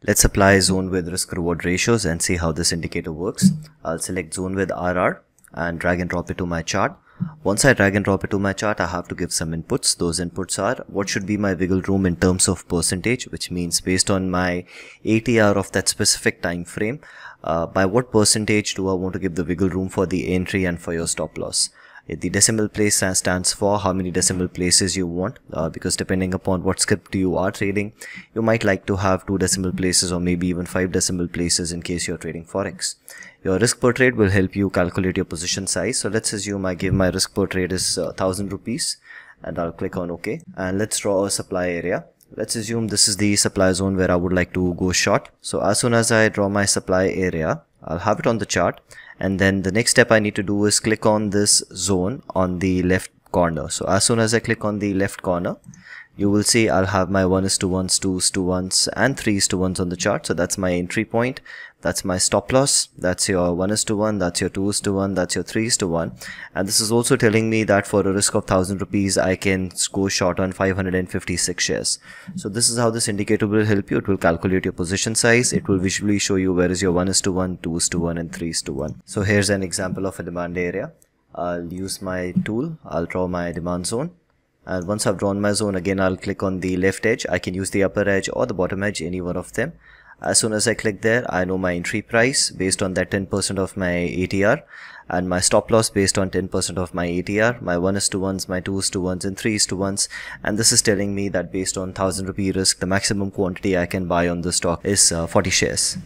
Let's apply zone with risk reward ratios and see how this indicator works. I'll select zone with RR and drag and drop it to my chart. Once I drag and drop it to my chart, I have to give some inputs. Those inputs are what should be my wiggle room in terms of percentage, which means based on my ATR of that specific time frame, by what percentage do I want to give the wiggle room for the entry and for your stop loss. The decimal place stands for how many decimal places you want, because depending upon what script you are trading, you might like to have 2 decimal places or maybe even 5 decimal places in case you're trading forex. Your risk per trade will help you calculate your position size. So let's assume I give my risk per trade is 1000 rupees and I'll click on OK, and let's draw a supply area. Let's assume this is the supply zone where I would like to go short. So as soon as I draw my supply area, I'll have it on the chart, and then the next step I need to do is click on this zone on the left corner. So as soon as I click on the left corner, you will see I'll have my 1:1s, 2:1s and 3:1s on the chart. So that's my entry point, that's my stop loss, that's your 1:1, that's your 2:1, that's your 3:1. And this is also telling me that for a risk of 1000 rupees, I can go short on 556 shares. So this is how this indicator will help you. It will calculate your position size. It will visually show you where is your 1:1, 2:1 and 3:1. So here's an example of a demand area. I'll use my tool. I'll draw my demand zone. And once I've drawn my zone, again I'll click on the left edge. I can use the upper edge or the bottom edge, any one of them. As soon as I click there, I know my entry price based on that 10% of my ATR, and my stop loss based on 10% of my ATR, my 1:1s, my 2:1s and 3:1s. And this is telling me that based on 1000 rupee risk, the maximum quantity I can buy on the stock is 40 shares.